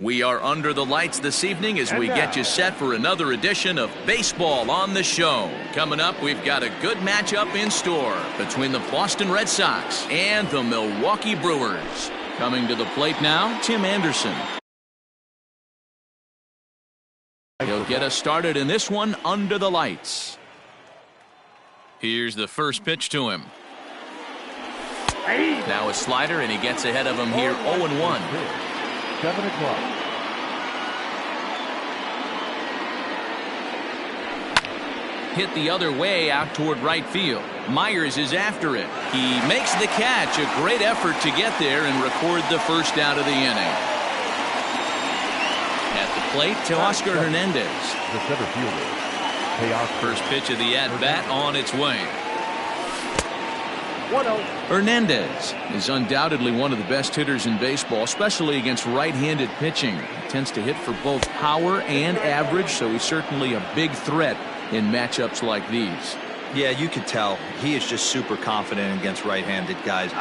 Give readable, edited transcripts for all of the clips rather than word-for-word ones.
We are under the lights this evening as we get you set for another edition of Baseball on the Show. Coming up, we've got a good matchup in store between the Boston Red Sox and the Milwaukee Brewers. Coming to the plate now, Tim Anderson. He'll get us started in this one under the lights. Here's the first pitch to him. Now a slider, and he gets ahead of him here 0-1. 7 o'clock. Hit the other way out toward right field. Myers is after it. He makes the catch. A great effort to get there and record the first out of the inning. At the plate, Teoscar Hernandez. The center fielder. First pitch of the at-bat on its way. 1-0. Hernandez is undoubtedly one of the best hitters in baseball, especially against right-handed pitching. He tends to hit for both power and average, so he's certainly a big threat in matchups like these. Yeah, you could tell he is just super confident against right-handed guys.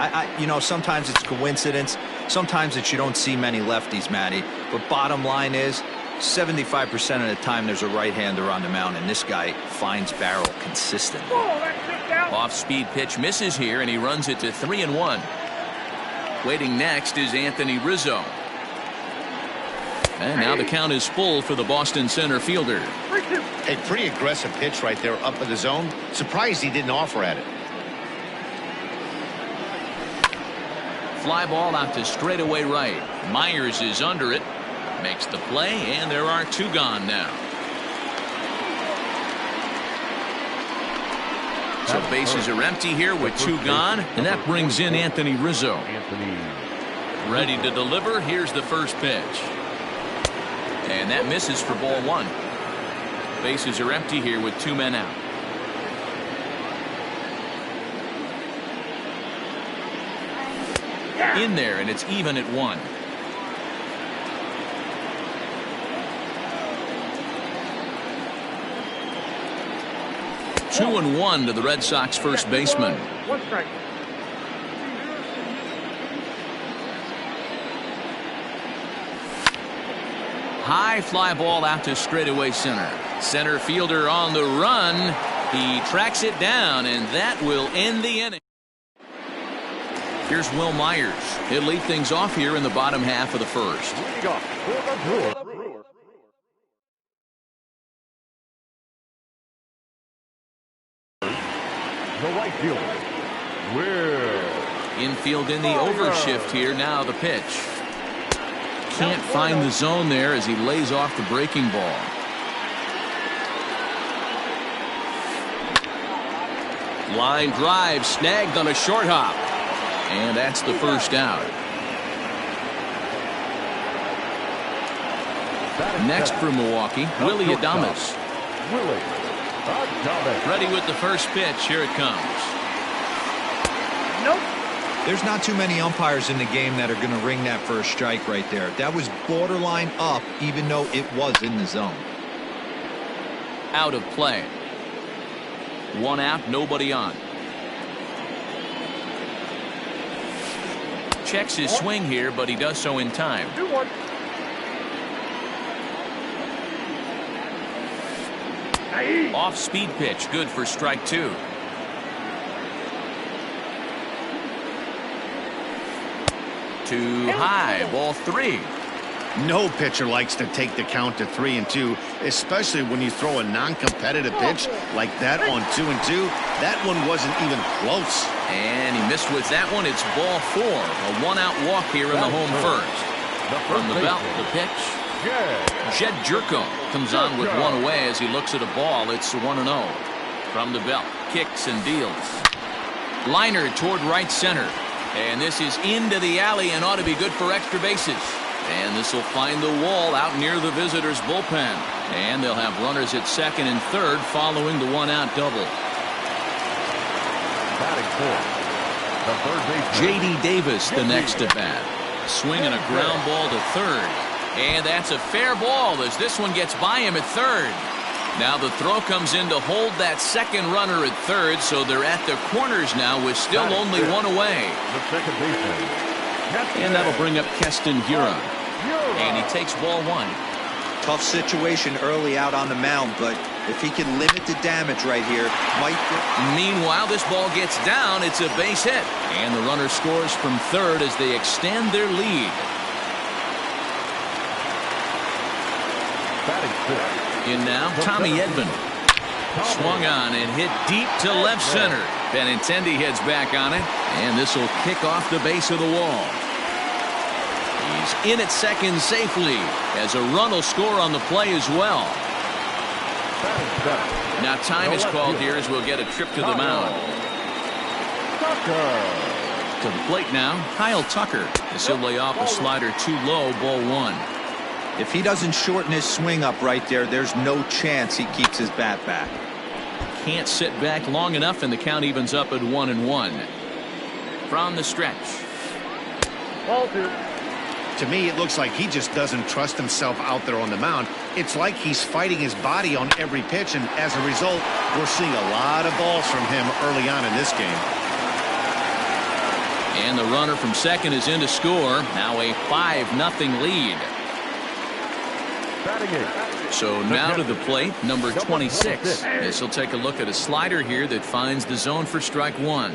You know, sometimes it's coincidence. Sometimes it's you don't see many lefties, Matty. But bottom line is, 75% of the time there's a right-hander on the mound, and this guy finds barrel consistently. Off-speed pitch misses here, and he runs it to 3-1. Waiting next is Anthony Rizzo. And now the count is full for the Boston center fielder. A pretty aggressive pitch right there up in the zone. Surprised he didn't offer at it. Fly ball out to straightaway right. Myers is under it. Makes the play, and there are two gone now. So bases are empty here with two gone, and that brings in Anthony Rizzo. Ready to deliver. Here's the first pitch. And that misses for ball one. Bases are empty here with two men out. In there, and it's even at 1. Two and 1 to the Red Sox first baseman. One strike. High fly ball out to straightaway center. Center fielder on the run. He tracks it down, and that will end the inning. Here's Will Myers. He'll lead things off here in the bottom half of the first. The right fielder. Will. Infield in the overshift here. Now the pitch. Can't find the zone there as he lays off the breaking ball. Line drive snagged on a short hop. And that's the first out. Next for Milwaukee, Willie Adames. Ready with the first pitch. Here it comes. Nope. There's not too many umpires in the game that are going to ring that first strike right there. That was borderline up, even though it was in the zone. Out of play. One out, nobody on. Checks his swing here, but he does so in time. Off-speed pitch, good for strike 2. Too high, ball 3. No pitcher likes to take the count to 3-2, especially when you throw a non-competitive pitch like that on 2-2. That one wasn't even close. And he missed with that one. It's ball 4. A one-out walk here in the home first. From the belt, the pitch. Jed Jerko comes on with one away as he looks at a ball. It's 1-0. From the belt, kicks and deals. Liner toward right center. And this is into the alley and ought to be good for extra bases. And this will find the wall out near the visitors' bullpen. And they'll have runners at second and third following the one-out double. J.D. Davis, the next at bat. Swinging a ground ball to third. And that's a fair ball as this one gets by him at third. Now the throw comes in to hold that second runner at third, so they're at the corners now with still only one away. The second baseman. And that'll bring up Keston Huron. And he takes ball one. Tough situation early out on the mound, but if he can limit the damage right here, might. Meanwhile, this ball gets down. It's a base hit. And the runner scores from third as they extend their lead. In now, Tommy Edman. Swung on and hit deep to left center. Benintendi heads back on it, and this will kick off the base of the wall. He's in at second safely, as a run will score on the play as well. Now time is called here as we'll get a trip to the mound. To the plate now, Kyle Tucker, as he'll lay off a slider too low, ball one. If he doesn't shorten his swing up right there, there's no chance he keeps his bat back. Can't sit back long enough, and the count evens up at 1-1. From the stretch. To me, it looks like he just doesn't trust himself out there on the mound. It's like he's fighting his body on every pitch, and as a result, we're seeing a lot of balls from him early on in this game. And the runner from second is in to score. Now a 5-0 lead. So now to the plate, number 26. As he'll take a look at a slider here that finds the zone for strike one.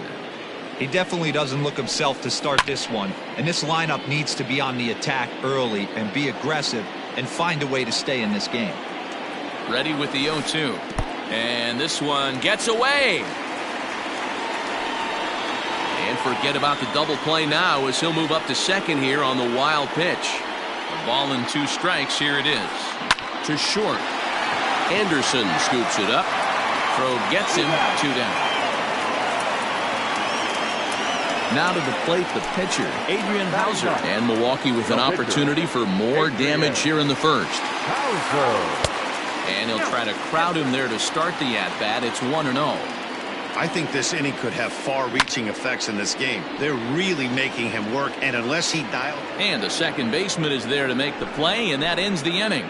He definitely doesn't look himself to start this one, and this lineup needs to be on the attack early and be aggressive and find a way to stay in this game. Ready with the 0-2. And this one gets away. And forget about the double play now as he'll move up to second here on the wild pitch. A ball and 2 strikes. Here it is. To short. Anderson scoops it up. Throw gets him. 2 down. Now to the plate, the pitcher, Adrian Hauser. And Milwaukee with an opportunity for more damage here in the first. And he'll try to crowd him there to start the at-bat. It's 1-0. I think this inning could have far-reaching effects in this game. They're really making him work, and unless he dials... And the second baseman is there to make the play, and that ends the inning.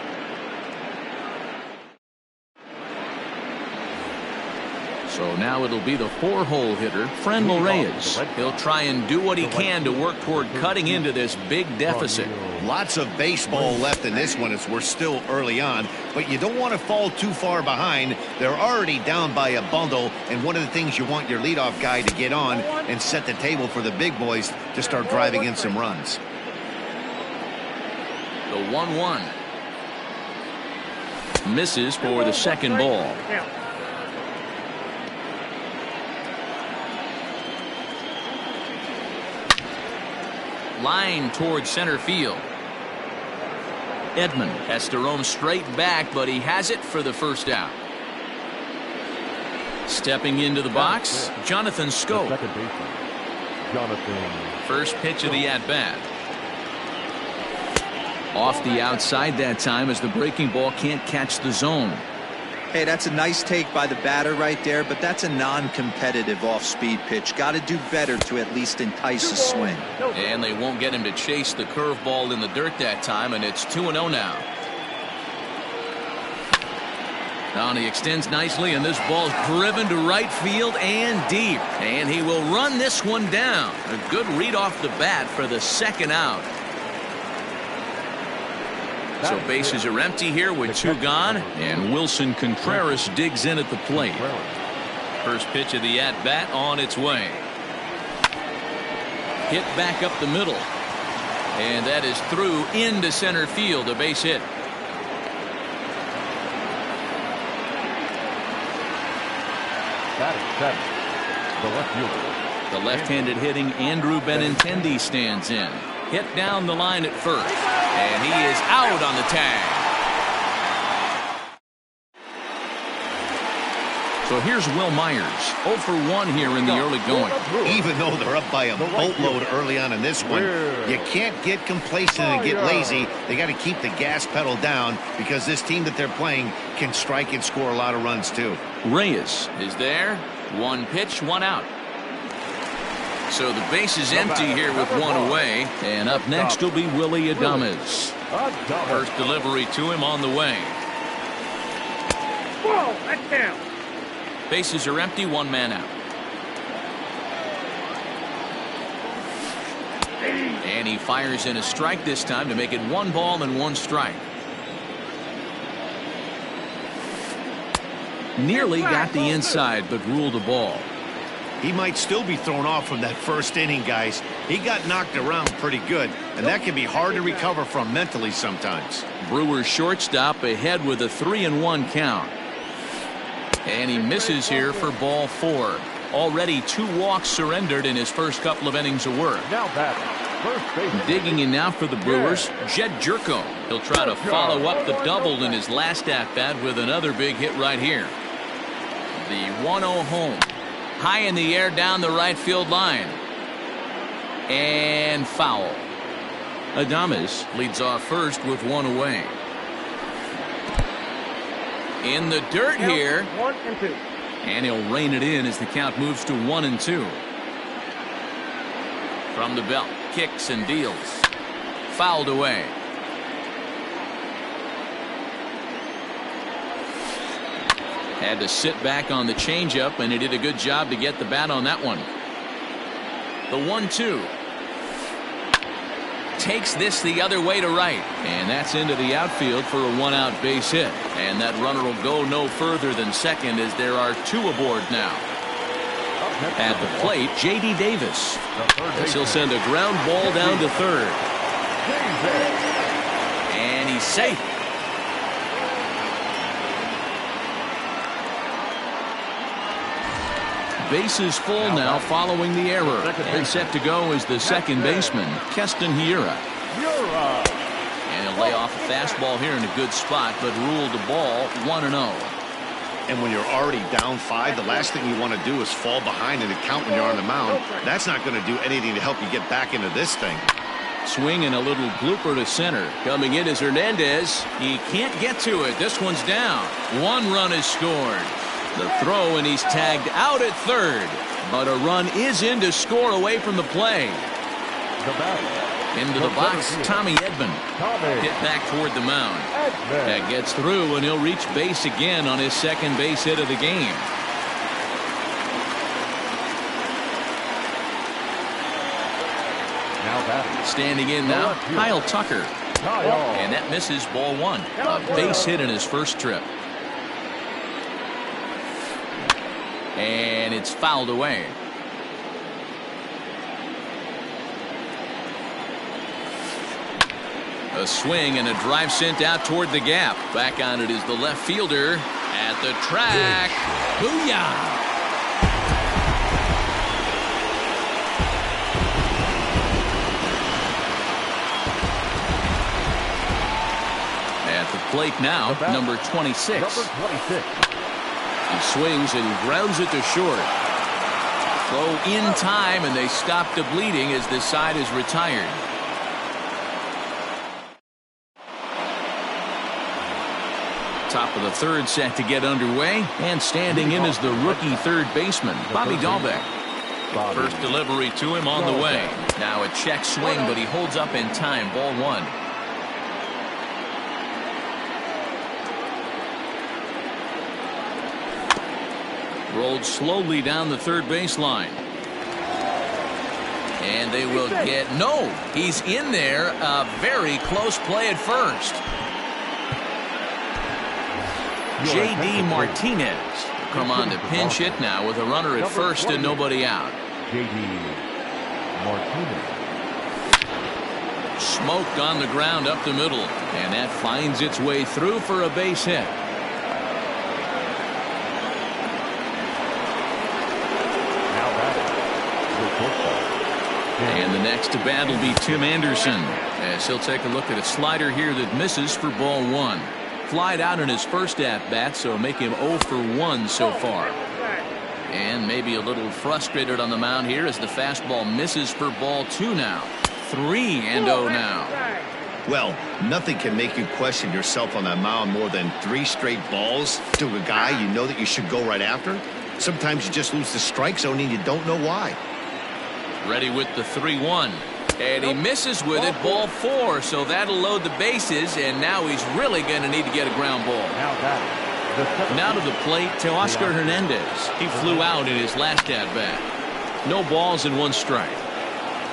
So now it'll be the 4-hole hitter, Franmil Reyes. He'll try and do what he can to work toward cutting into this big deficit. Lots of baseball left in this one as we're still early on, but you don't want to fall too far behind. They're already down by a bundle, and one of the things you want your leadoff guy to get on and set the table for the big boys to start driving in some runs. The 1-1. Misses for the second ball. Line towards center field. Edman has to roam straight back, but he has it for the first out. Stepping into the box, Jonathan Scope. First pitch of the at-bat. Off the outside that time as the breaking ball can't catch the zone. Hey, that's a nice take by the batter right there, but that's a non-competitive off-speed pitch. Got to do better to at least entice a swing. And they won't get him to chase the curveball in the dirt that time, and it's 2-0 now. Now he extends nicely, and this ball's driven to right field and deep. And he will run this one down. A good read off the bat for the second out. So bases are empty here with 2 gone, and Wilson Contreras digs in at the plate. First pitch of the at-bat on its way. Hit back up the middle. And that is through into center field, a base hit. The left-handed hitting Andrew Benintendi stands in. Hit down the line at first. And he is out on the tag. So here's Will Myers, 0 for 1 here in the early going. Even though they're up by a boatload early on in this one, you can't get complacent and get lazy. They got to keep the gas pedal down because this team that they're playing can strike and score a lot of runs too. Reyes is there. 1 pitch, 1 out. So the base is empty here with 1 away. And up next will be Willy Adames. First delivery to him on the way. Whoa, that's down. Bases are empty, 1 man out. And he fires in a strike this time to make it 1 ball and 1 strike. Nearly got the inside, but ruled a ball. He might still be thrown off from that first inning, guys. He got knocked around pretty good, and that can be hard to recover from mentally sometimes. Brewers shortstop ahead with a 3-1 count. And he misses here for ball 4. Already 2 walks surrendered in his first couple of innings of work. Now batting, first base. Digging in now for the Brewers, Jed Jerko. He'll try to follow up the double in his last at-bat with another big hit right here. The 1-0 home. High in the air down the right field line. And foul. Adames leads off first with 1 away. In the dirt here. 1-2. And he'll rein it in as the count moves to 1-2. From the belt, kicks and deals. Fouled away. Had to sit back on the changeup, and he did a good job to get the bat on that one. The 1-2. Takes this the other way to right, and that's into the outfield for a 1-out base hit. And that runner will go no further than second as there are 2 aboard now. At the plate, J.D. Davis, as he'll send a ground ball down to third. And he's safe. Bases full now following the error. And set to go is the second baseman, Keston Hiura. And he'll lay off a fastball here in a good spot, but ruled the ball 1-0. And when you're already down 5, the last thing you want to do is fall behind in the count when you're on the mound. That's not going to do anything to help you get back into this thing. Swing and a little blooper to center. Coming in is Hernandez. He can't get to it. This one's down. 1 run is scored. The throw, and he's tagged out at third. But a run is in to score away from the play. Into the box, Tommy Edman. Hit back toward the mound. That gets through, and he'll reach base again on his second base hit of the game. Standing in now, Kyle Tucker. And that misses ball 1. A base hit in his first trip. And it's fouled away. A swing and a drive sent out toward the gap. Back on it is the left fielder at the track. Booyah! At the plate now, number 26. He swings and grounds it to short. Throw in time, and they stop the bleeding as this side is retired. Top of the third set to get underway, and standing in is the rookie third baseman, Bobby Dahlbeck. First delivery to him on the way. Now a check swing, but he holds up in time. Ball 1. Rolled slowly down the third baseline. And they will get, no, he's in there. A very close play at first. J.D. Martinez come on to pinch hit now with a runner at first and nobody out. J.D. Martinez. Smoked on the ground up the middle, and that finds its way through for a base hit. And the next to bat will be Tim Anderson, as he'll take a look at a slider here that misses for ball 1. Flied out in his first at-bat, so make him 0 for 1 so far. And maybe a little frustrated on the mound here as the fastball misses for ball 2 now. 3-0 now. Well, nothing can make you question yourself on that mound more than 3 straight balls to a guy you know that you should go right after. Sometimes you just lose the strike zone and you don't know why. Ready with the 3-1. And he misses with it, ball 4, so that'll load the bases, and now he's really going to need to get a ground ball. Now to the plate, Teoscar Hernandez. He flew out in his last at-bat. No balls and 1 strike.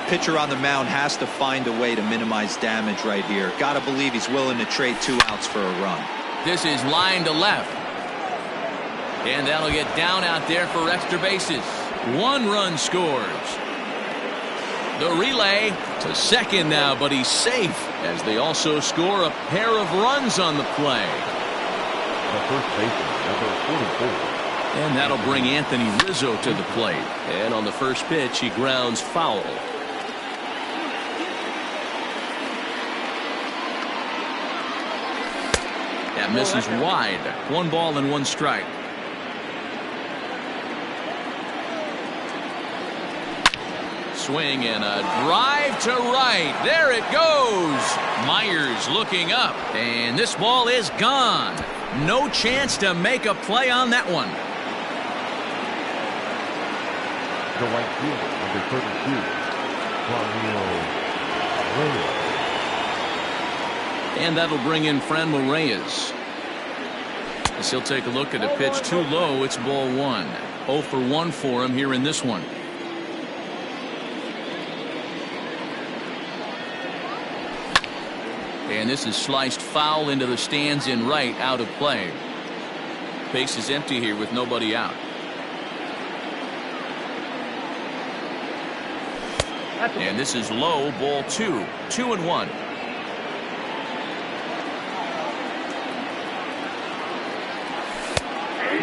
Pitcher on the mound has to find a way to minimize damage right here. Got to believe he's willing to trade 2 outs for a run. This is line to left. And that'll get down out there for extra bases. 1 run scores. The relay to second now, but he's safe as they also score a pair of runs on the play. The first baseman, number 44. And that'll bring Anthony Rizzo to the plate. And on the first pitch, he grounds foul. That misses wide. 1 ball and 1 strike. Swing and a drive to right. There it goes. Myers looking up. And this ball is gone. No chance to make a play on that one. The right fielder, number 32, Reyes. And that'll bring in Franmil Reyes. As he'll take a look at a pitch too low. It's ball 1. 0 for 1 for him here in this one. And this is sliced foul into the stands in right, out of play. Base is empty here with nobody out. And this is low, ball 2. 2-1.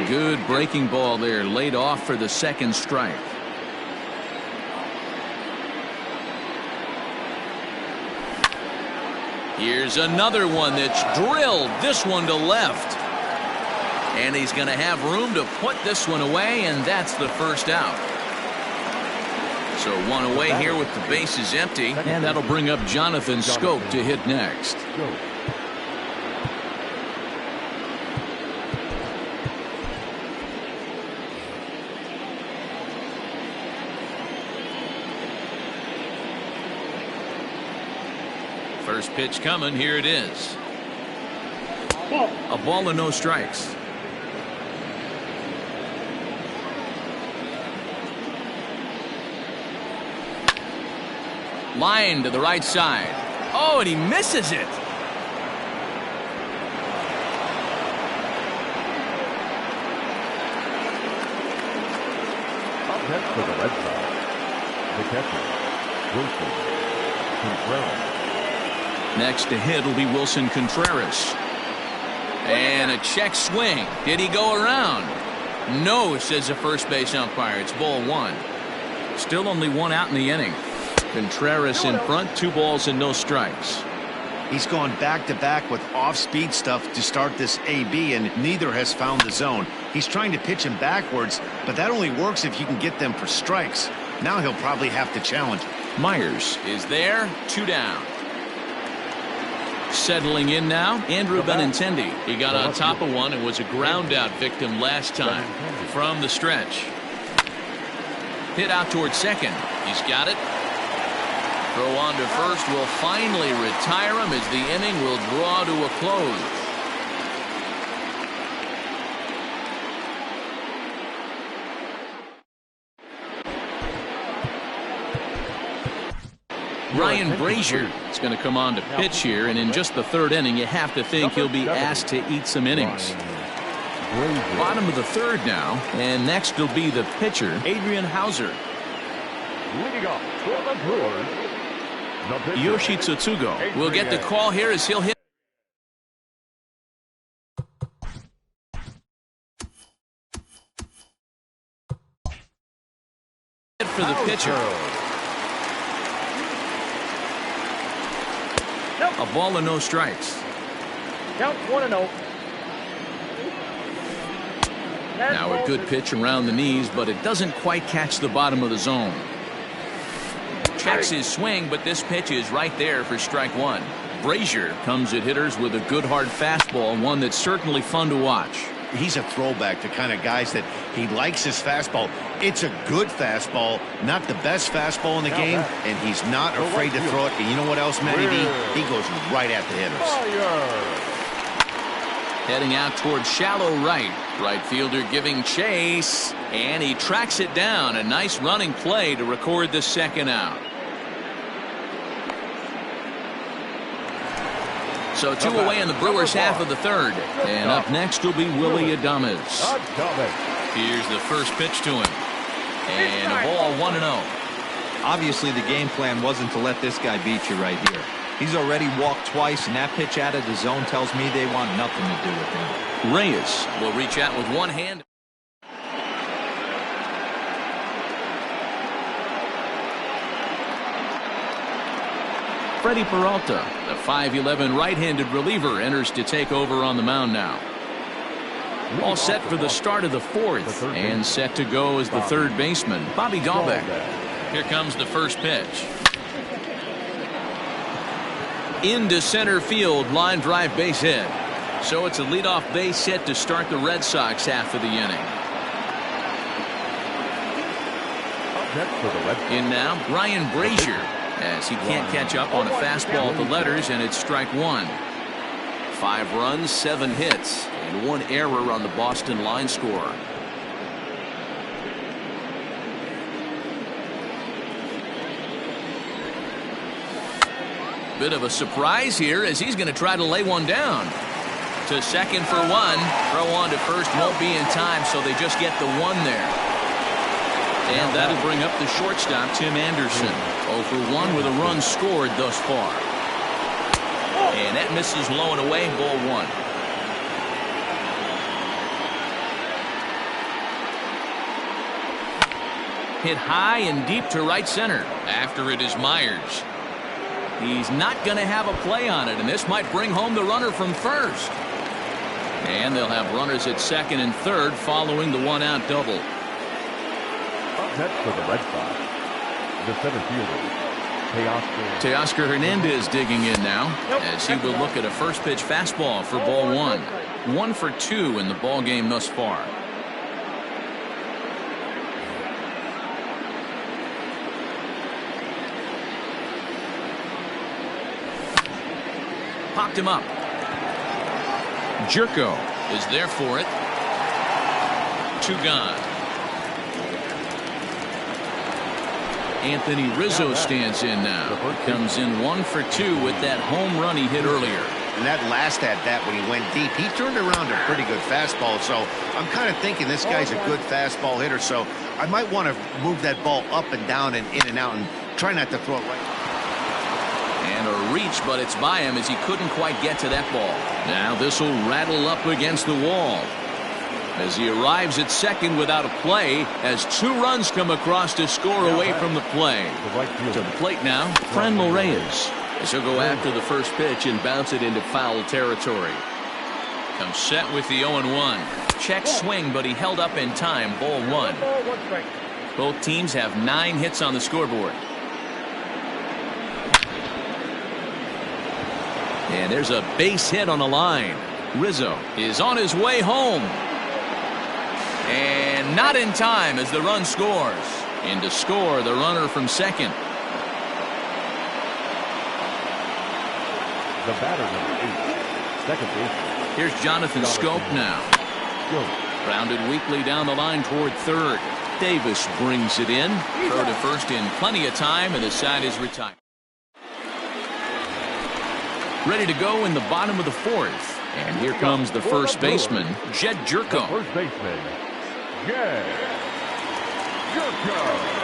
Good breaking ball there, laid off for the second strike. Here's another one that's drilled. This one to left. And he's going to have room to put this one away, and that's the first out. So 1 away here with the bases empty, and that'll bring up Jonathan Schoop to hit next. First pitch coming. Here it is. A ball and no strikes. Line to the right side. Oh, and he misses it. Up next for the Red Sox, the catcher, Wilson Contreras. Next to hit will be Wilson Contreras. And a check swing. Did he go around? No, says the first base umpire. It's ball 1. Still only 1 out in the inning. Contreras in front, 2 balls and no strikes. He's gone back-to-back with off-speed stuff to start this AB, and neither has found the zone. He's trying to pitch him backwards, but that only works if you can get them for strikes. Now he'll probably have to challenge. Myers is there, 2 down. Settling in now, Andrew Benintendi. He got on top of one and was a ground-out victim last time. From the stretch. Hit out towards second. He's got it. Throw on to first will finally retire him as the inning will draw to a close. Ryan Brazier is going to come on to pitch here, and in just the 3rd inning, you have to think he'll be asked to eat some innings. Bottom of the 3rd now, and next will be the pitcher, Adrian Hauser. Leading off for the Brewers, the pitcher, Yoshi Tsutsugo will get the call here as he'll hit. For the pitcher. A ball and no strikes. Count 1-0. Now a good pitch around the knees, but it doesn't quite catch the bottom of the zone. Checks his swing, but this pitch is right there for strike 1. Brazier comes at hitters with a good hard fastball, one that's certainly fun to watch. He's a throwback to kind of guys that he likes his fastball. It's a good fastball, not the best fastball in the game, and he's not afraid to throw it. And you know what else, Matty D? He goes right at the hitters. Heading out towards shallow right. Right fielder giving chase, and he tracks it down. A nice running play to record the second out. So 2 away in the Brewers half of the third. And up next will be Willie Adames. Here's the first pitch to him. And a ball 1-0. Obviously, the game plan wasn't to let this guy beat you right here. He's already walked twice, and that pitch out of the zone tells me they want nothing to do with him. Reyes will reach out with one hand. Freddie Peralta, the 5'11" right-handed reliever, enters to take over on the mound now. All set for the start of the fourth, and set to go as the third baseman, Bobby Dahlbeck. Here comes the first pitch. Into center field, line drive base hit. So it's a leadoff base hit to start the Red Sox half of the inning. In now, Brian Brazier, as he can't catch up on a fastball at the letters, and it's strike one. 5 runs, 7 hits, and 1 error on the Boston line score. Bit of a surprise here as he's going to try to lay one down. To second for 1. Throw on to first won't be in time, so they just get the 1 there. And that'll bring up the shortstop, Tim Anderson. 0 for 1 with a run scored thus far. And that misses low and away, ball 1. Hit high and deep to right center. After it is Myers. He's not going to have a play on it, and this might bring home the runner from first. And they'll have runners at second and third following the 1-out double. Next for the Red Sox, the center fielder, Teoscar Hernandez digging in now as he will look at a first pitch fastball for ball 1. 1 for 2 in the ball game thus far. Popped him up. Jerko is there for it. 2 gone. Anthony Rizzo stands in now. Comes in 1 for 2 with that home run he hit earlier. And that last at bat when he went deep, he turned around a pretty good fastball. So I'm kind of thinking this guy's a good fastball hitter. So I might want to move that ball up and down and in and out and try not to throw it right. And a reach, but it's by him as he couldn't quite get to that ball. Now this will rattle up against the wall as he arrives at second without a play as 2 runs come across to score away from the play. To the plate now, Franmil Reyes, as he'll go after the first pitch and bounce it into foul territory. Comes set with the 0-1. Check swing, but he held up in time. Ball 1. Both teams have 9 hits on the scoreboard. And there's a base hit on the line. Rizzo is on his way home. And not in time as the run scores. And to score, the runner from second. the batter, number 8, second baseman. Here's Jonathan Scope now. Grounded weakly down the line toward third. Davis brings it in. Throw to first in plenty of time, and the side is retired. Ready to go in the bottom of the fourth. And here comes the first baseman, Jed Jerko. First baseman, Jed Jerko.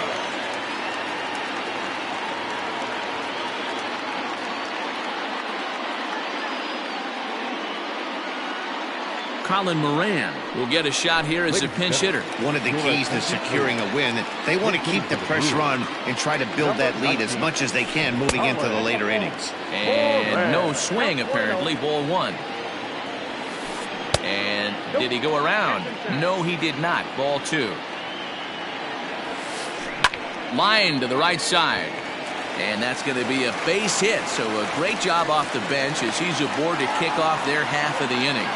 Colin Moran will get a shot here as a pinch hitter. One of the keys to securing a win, they want to keep the pressure on and try to build that lead as much as they can moving into the later innings. And no swing, apparently. Ball one. And did he go around? No, he did not. Ball two. Line to the right side. And that's going to be a base hit. So a great job off the bench as he's aboard to kick off their half of the inning.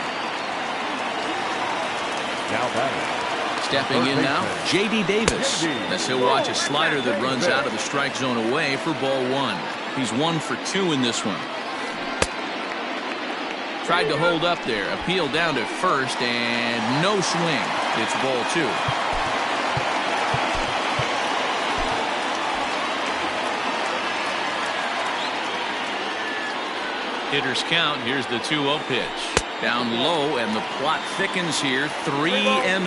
Now batting. Stepping in now, J.D. Davis. As he'll watch a slider that runs out of the strike zone away for ball one. He's 1 for 2 in this one. Tried to hold up there. Appeal down to first, and no swing. It's ball two. Hitters count. Here's the 2-0 pitch. Down low, and the plot thickens here. 3-0.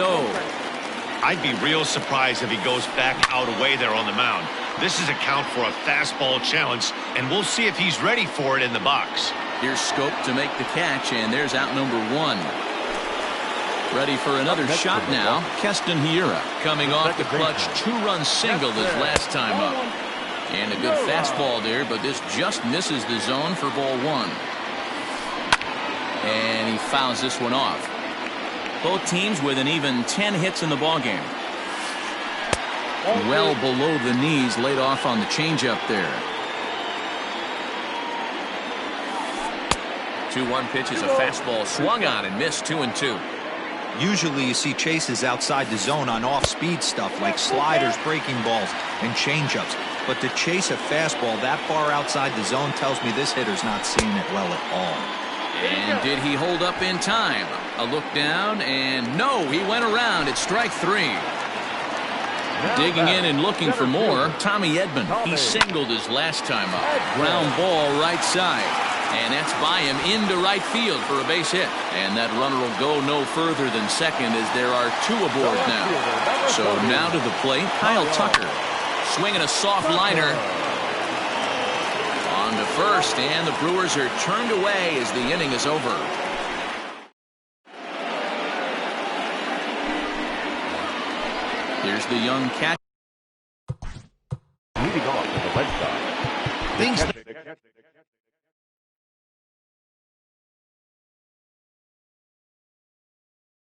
I'd be real surprised if he goes back out away there on the mound. This is a count for a fastball challenge, and we'll see if he's ready for it in the box. Here's Scope to make the catch, and there's out number 1. Ready for another shot now. Keston Hiura coming off the clutch 2-run single his last time up. And a good fastball there, but this just misses the zone for ball 1. And he fouls this one off. Both teams with an even 10 hits in the ballgame. Well below the knees, laid off on the changeup there. 2-1 pitch is a fastball swung on and missed. 2-2. Usually you see chases outside the zone on off-speed stuff like sliders, breaking balls, and changeups. But to chase a fastball that far outside the zone tells me this hitter's not seeing it well at all. And did he hold up in time? A look down, and no, he went around. It's strike 3. Digging in and looking for more, Tommy Edman. He singled his last time up. Ground ball right side. And that's by him into right field for a base hit. And that runner will go no further than second as there are 2 aboard now. So now to the plate, Kyle Tucker. Swinging a soft liner. On to first, and the Brewers are turned away as the inning is over. Here's the young catcher. Leading off to the left side. Things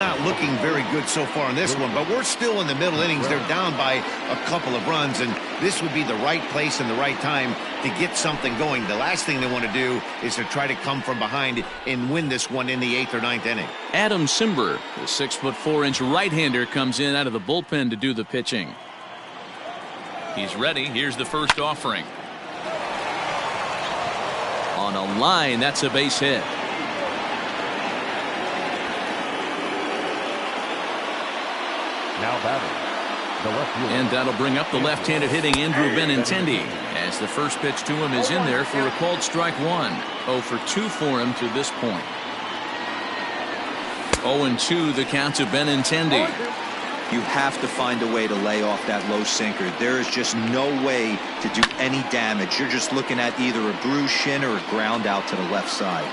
not looking very good so far in this one, but we're still in the middle innings. They're down by a couple of runs, and this would be the right place and the right time to get something going. The last thing they want to do is to try to come from behind and win this one in the 8th or 9th inning. Adam Simber, the 6'4" right-hander, comes in out of the bullpen to do the pitching. He's ready. Here's the first offering. On a line, that's a base hit. Now batting, the left fielder. And that'll bring up the left-handed hitting Andrew Benintendi, as the first pitch to him is in there for a called strike 1. 0 for 2 for him to this point. 0-2 the count to Benintendi. You have to find a way to lay off that low sinker. There is just no way to do any damage. You're just looking at either a bruised shin or a ground out to the left side.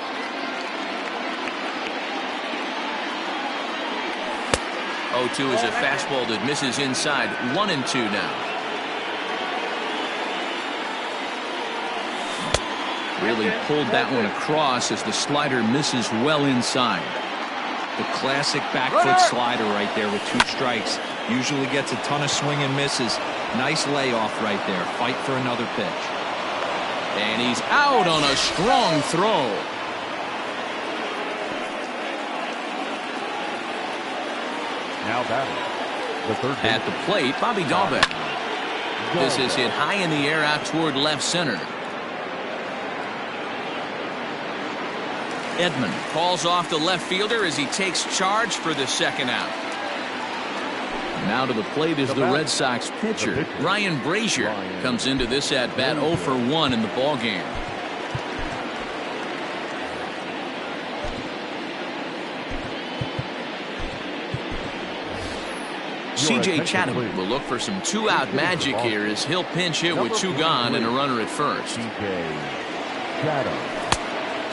0-2 is a fastball that misses inside. 1-2 now. Really pulled that one across as the slider misses well inside. The classic back foot slider right there with 2 strikes. Usually gets a ton of swing and misses. Nice layoff right there. Fight for another pitch. And he's out on a strong throw. Now batting, the third At the plate, Bobby Dalbec. This is hit high in the air out toward left center. Edman calls off the left fielder as he takes charge for the second out. Now to the plate is the Red Sox pitcher. Ryan Brazier comes into this at-bat 0 for 1 in the ballgame. C.J. Chatham will look for some 2-out magic here as he'll pinch hit with 2 gone and a runner at first.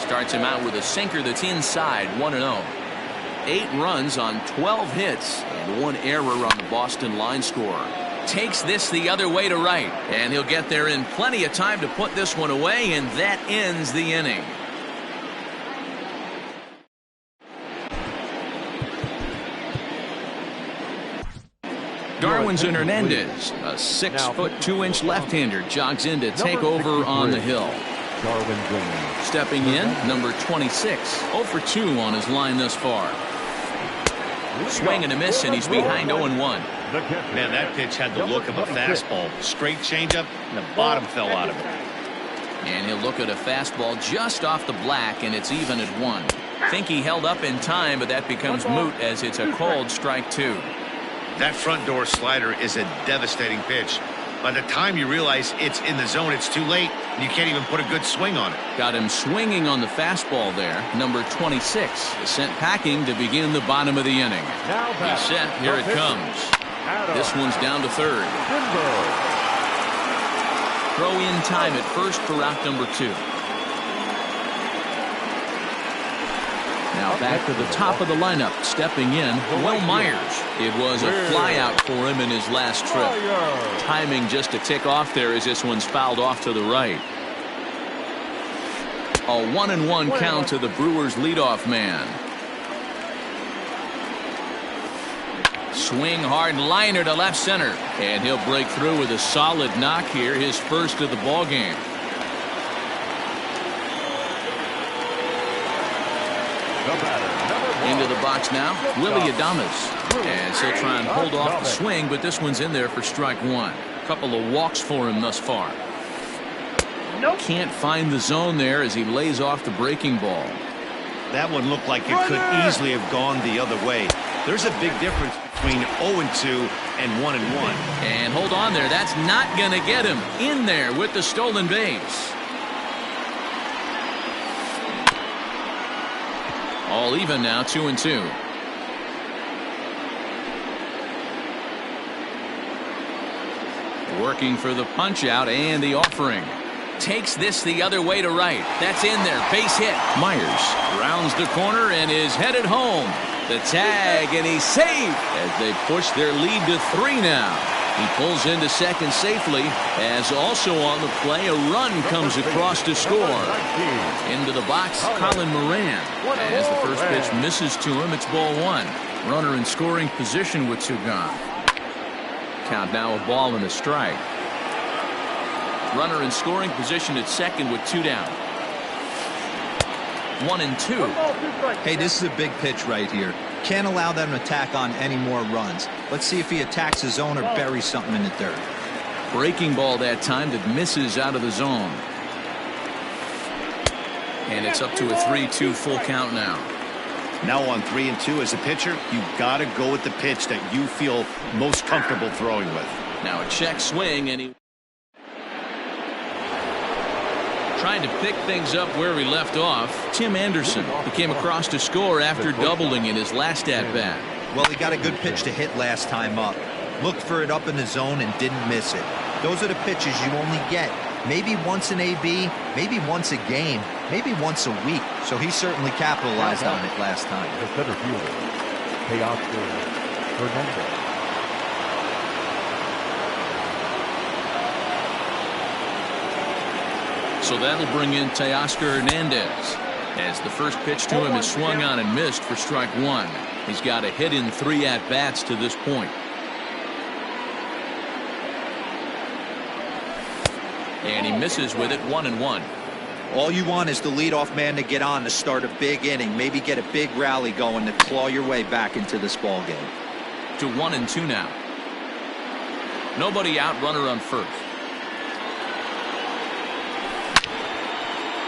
Starts him out with a sinker that's inside. 1-0. 8 runs on 12 hits and 1 error on the Boston line score. Takes this the other way to right, and he'll get there in plenty of time to put this one away, and that ends the inning. Darwinzon Hernandez, a 6'2" left-hander, jogs in to take over on the hill. Stepping in, number 26, 0 for 2 on his line thus far. Swing and a miss, and he's behind 0-1. Man, that pitch had the look of a fastball. Straight changeup, and the bottom fell out of it. And he'll look at a fastball just off the black, and it's even at 1. Think he held up in time, but that becomes moot as it's a called strike 2. That front door slider is a devastating pitch. By the time you realize it's in the zone, it's too late, and you can't even put a good swing on it. Got him swinging on the fastball there. Number 26 is sent packing to begin the bottom of the inning. He's set. Here it comes. This one's down to third. Throw in time at first for out number 2. Now back to the top of the lineup. Stepping in, Will Myers. It was a flyout for him in his last trip. Timing just to tick off there as this one's fouled off to the right. A 1-1 count to the Brewers leadoff man. Swing hard liner to left center. And he'll break through with a solid knock here, his first of the ball game. Into the box now, Willie Adames. As he'll try and hold off the swing, but this one's in there for strike 1. Couple of walks for him thus far. Can't find the zone there as he lays off the breaking ball. That one looked like it could easily have gone the other way. There's a big difference between 0-2 and 1-1. And hold on there. That's not going to get him in there with the stolen base. All even now, 2-2. Working for the punch out and the offering. Takes this the other way to right. That's in there. Base hit. Myers rounds the corner and is headed home. The tag, and he's safe as they push their lead to 3 now. He pulls into second safely as also on the play a run comes across to score. Into the box, Colin Moran. As the first pitch misses to him, it's ball 1. Runner in scoring position with 2 gone. Count now a ball and a strike. Runner in scoring position at second with 2 down. 1-2. Hey, this is a big pitch right here. Can't allow them to tack on any more runs. Let's see if he attacks his zone or buries something in the dirt. Breaking ball that time that misses out of the zone. And it's up to a 3-2 full count now. Now on 3-2 as a pitcher, you've got to go with the pitch that you feel most comfortable throwing with. Now a check swing, and he trying to pick things up where he left off. Tim Anderson, he came across to score after doubling in his last at-bat. Well, he got a good pitch to hit last time up. Looked for it up in the zone and didn't miss it. Those are the pitches you only get. Maybe once an AB, maybe once a game, maybe once a week. So he certainly capitalized on it last time. The center fielder, Teoscar Hernandez. So that'll bring in Teoscar Hernandez. As the first pitch to him is swung on and missed for strike 1. He's got a hit in 3 at-bats to this point. And he misses with it, 1-1. All you want is the leadoff man to get on to start a big inning. Maybe get a big rally going to claw your way back into this ball game. To 1-2 now. Nobody out, runner on first.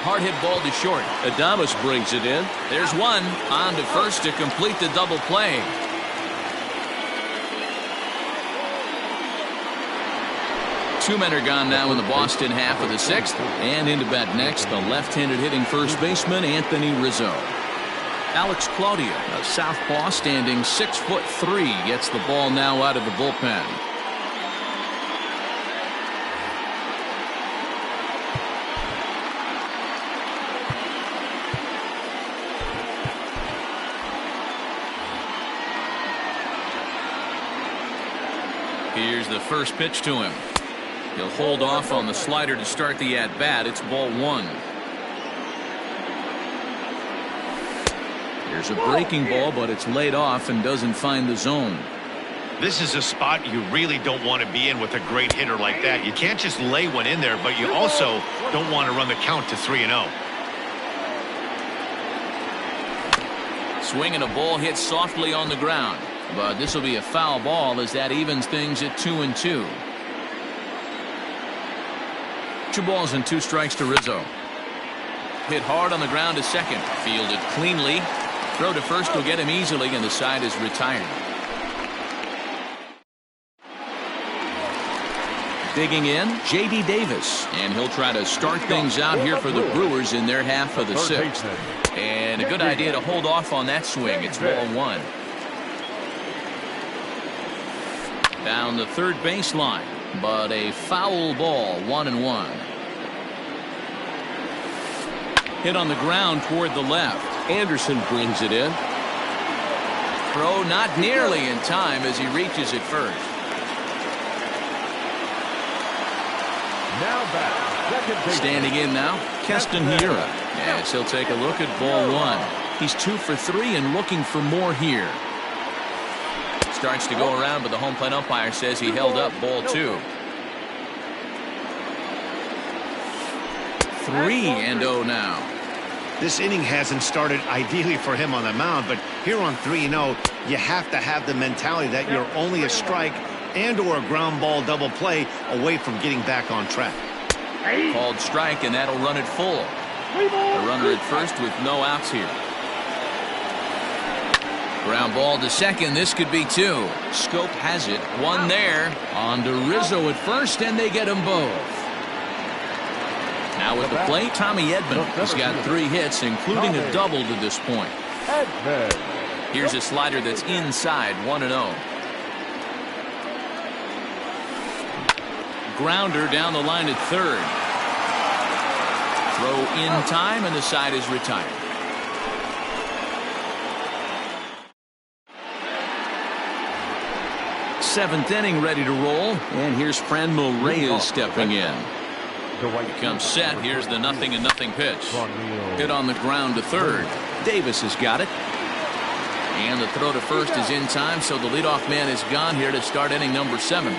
Hard hit ball to short. Adames brings it in. There's one. On to first to complete the double play. Two men are gone now in the Boston half of the 6th. And into bat next, the left-handed hitting first baseman, Anthony Rizzo. Alex Claudia, a southpaw standing 6'3", gets the ball now out of the bullpen. Here's the first pitch to him. He'll hold off on the slider to start the at-bat. It's ball 1. Here's a breaking ball, but it's laid off and doesn't find the zone. This is a spot you really don't want to be in with a great hitter like that. You can't just lay one in there, but you also don't want to run the count to 3-0. Swing and a ball hit softly on the ground. But this will be a foul ball as that evens things at 2-2. 2 balls and 2 strikes to Rizzo. Hit hard on the ground to second. Fielded cleanly. Throw to first will get him easily, and the side is retired. Digging in, J.D. Davis, and he'll try to start things out here for the Brewers in their half of the sixth. And a good idea to hold off on that swing. It's ball one. Down the third baseline, but a foul ball, 1-1. Hit on the ground toward the left. Anderson brings it in. Throw not nearly in time as he reaches it first. Now back. Standing in now, Keston Hiura. Yes, he'll take a look at ball one. He's 2 for 3 and looking for more here. Starts to go around, but the home plate umpire says he held up ball 2. 3-0 now. This inning hasn't started ideally for him on the mound, but here on 3-0, you have to have the mentality that you're only a strike and or a ground ball double play away from getting back on track. Called strike, and that'll run it full. The runner at first with no outs here. Ground ball to second. This could be 2. Scope has it. 1 there. On to Rizzo at first, and they get them both. Now with the plate, Tommy Edman has got 3 hits, including a double to this point. Here's a slider that's inside, 1-0. Grounder down the line at third. Throw in time, and the side is retired. Seventh inning ready to roll, and here's Franmil Reyes stepping in. He comes set. Here's the 0-0 pitch. Hit on the ground to third. Davis has got it. And the throw to first is in time, so the leadoff man is gone here to start inning number 7.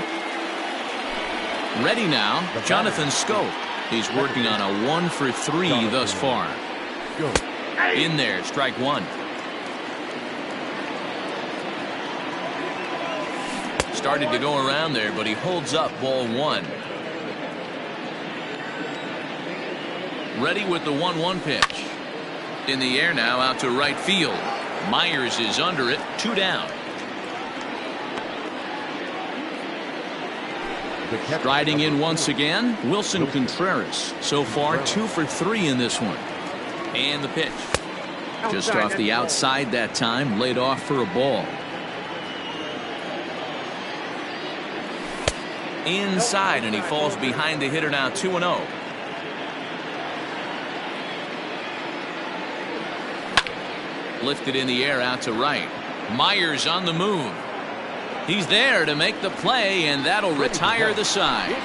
Ready now, Jonathan Scope. He's working on a 1 for 3 thus far. In there, strike 1. Started to go around there, but he holds up ball 1. Ready with the 1-1 pitch. In the air now, out to right field. Myers is under it, 2 down. Striding in once again, Wilson Contreras. So far 2 for 3 in this one. And the pitch. Just off the outside that time, laid off for a ball. Inside, and he falls behind the hitter now, 2-0. Lifted in the air out to right. Myers on the move. He's there to make the play, and that'll retire the side.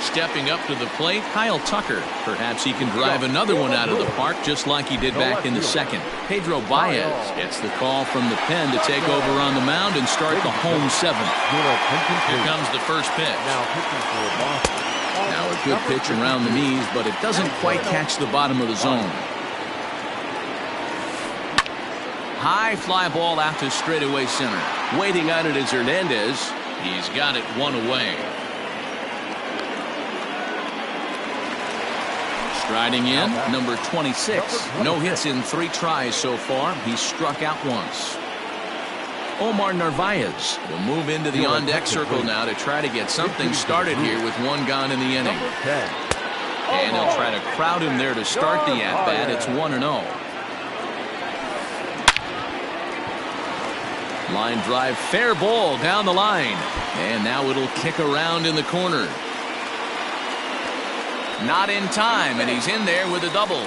Stepping up to the plate, Kyle Tucker. Perhaps he can drive another one out of the park just like he did back in the second. Pedro Baez gets the call from the pen to take over on the mound and start the home 7th. Here comes the first pitch. Now a good pitch around the knees, but it doesn't quite catch the bottom of the zone. High fly ball out to straightaway center. Waiting on it is Hernandez. He's got it 1 away. Striding in, number 26. No hits in 3 tries so far. He's struck out once. Omar Narvaez will move into the on-deck circle now to try to get something started here with 1 gone in the inning. And he'll try to crowd him there to start the at-bat. It's 1-0. Line drive, fair ball down the line. And now it'll kick around in the corner. Not in time, and he's in there with a double.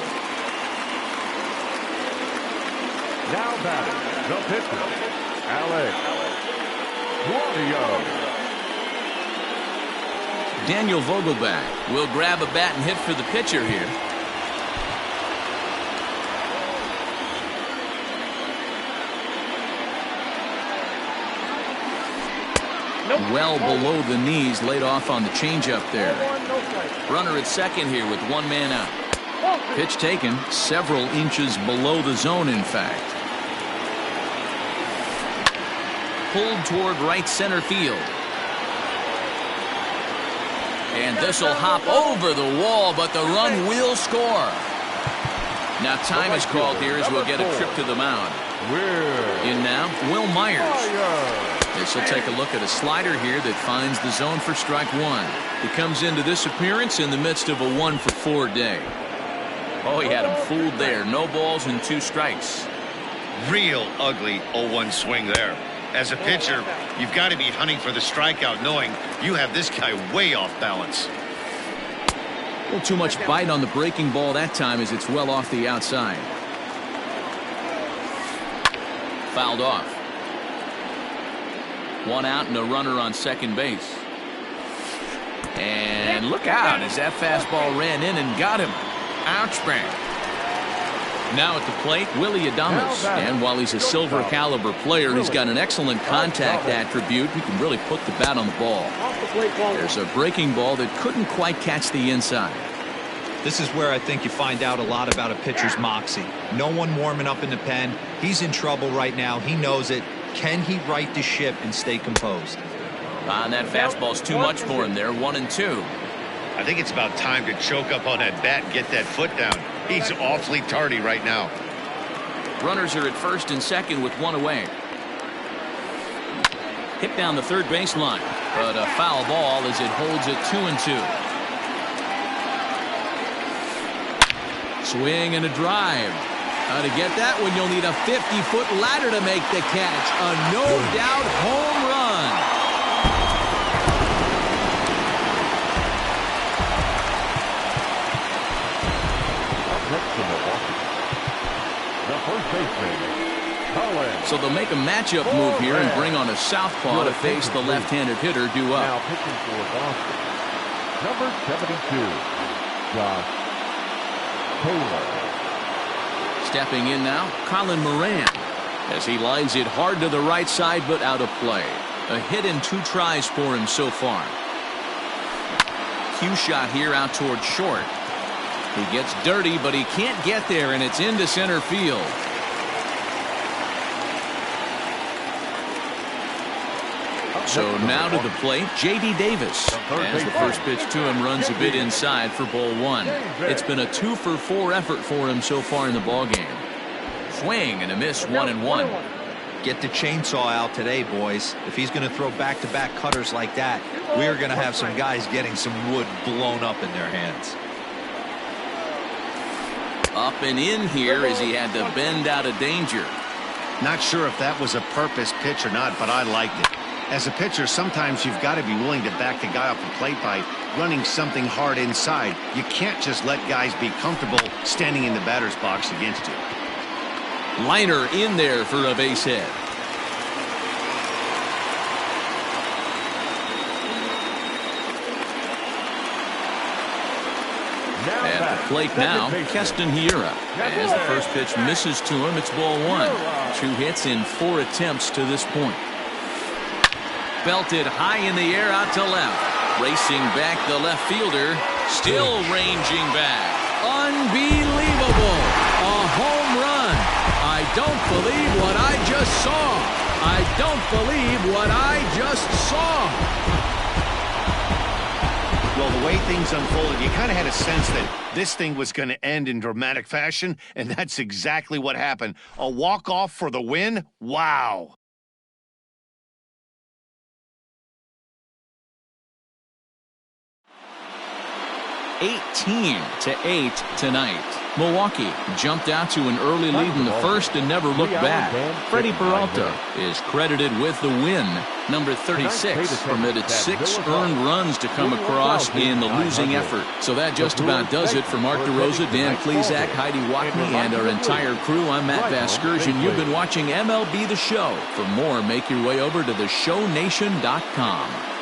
Now batting, the pitcher, Alex Warrior. Daniel Vogelback will grab a bat and hit for the pitcher here. Well below the knees, laid off on the changeup there. Runner at second here with 1 man out. Pitch taken several inches below the zone, in fact. Pulled toward right center field. And this will hop over the wall, but the run will score. Now time is called here as we'll get a trip to the mound. In now, Will Myers. This will take a look at a slider here that finds the zone for strike one. He comes into this appearance in the midst of a 1-for-4 day. Oh, he had him fooled there. No balls and 2 strikes. Real ugly 0-1 swing there. As a pitcher, you've got to be hunting for the strikeout, knowing you have this guy way off balance. A little too much bite on the breaking ball that time as it's well off the outside. Fouled off. 1 out and a runner on second base. And look out as that fastball ran in and got him. Ouch, bang. Now at the plate, Willie Adames. And while he's a silver caliber player, he's got an excellent contact attribute. He can really put the bat on the ball. There's a breaking ball that couldn't quite catch the inside. This is where I think you find out a lot about a pitcher's moxie. No one warming up in the pen. He's in trouble right now. He knows it. Can he right the ship and stay composed? And that fastball's too much for him there. 1-2. I think it's about time to choke up on that bat and get that foot down. He's awfully tardy right now. Runners are at first and second with 1 away. Hit down the third baseline, but a foul ball as it holds it 2-2. Swing and a drive. To get that one, you'll need a 50-foot ladder to make the catch. A no-doubt home run. The first baseman, Collins. So they'll make a matchup move here and bring on a southpaw to face the left-handed hitter due Now up. pitching for Boston, number 72, Josh Taylor. Stepping in now, Colin Moran, as he lines it hard to the right side but out of play. A hit in 2 tries for him so far. Cue shot here out towards short. He gets dirty, but he can't get there, and it's into center field. So now to the plate, J.D. Davis. As the first pitch to him runs a bit inside for ball 1. It's been a 2-for-4 effort for him so far in the ballgame. Swing and a miss, 1-1. Get the chainsaw out today, boys. If he's going to throw back-to-back cutters like that, we're going to have some guys getting some wood blown up in their hands. Up and in here as he had to bend out of danger. Not sure if that was a purpose pitch or not, but I liked it. As a pitcher, sometimes you've got to be willing to back the guy off the plate by running something hard inside. You can't just let guys be comfortable standing in the batter's box against you. Liner in there for a base hit. At the plate now, Keston Hiura. As the first pitch misses to him, it's ball 1. 2 hits in 4 attempts to this point. Belted high in the air out to left. Racing back the left fielder. Still ranging back. Unbelievable. A home run. I don't believe what I just saw. I don't believe what I just saw. Well, the way things unfolded, you kind of had a sense that this thing was going to end in dramatic fashion, and that's exactly what happened. A walk-off for the win? Wow. 18-8 tonight. Milwaukee jumped out to an early lead in the first and never looked back. Freddie Peralta is credited with the win. Number 36 permitted 6 earned runs to come across in the losing effort. So that just about does it for Mark DeRosa, Dan Plesac, Heidi Wackney, and our entire crew. I'm Matt Vasgersian. You've been watching MLB The Show. For more, make your way over to theshownation.com.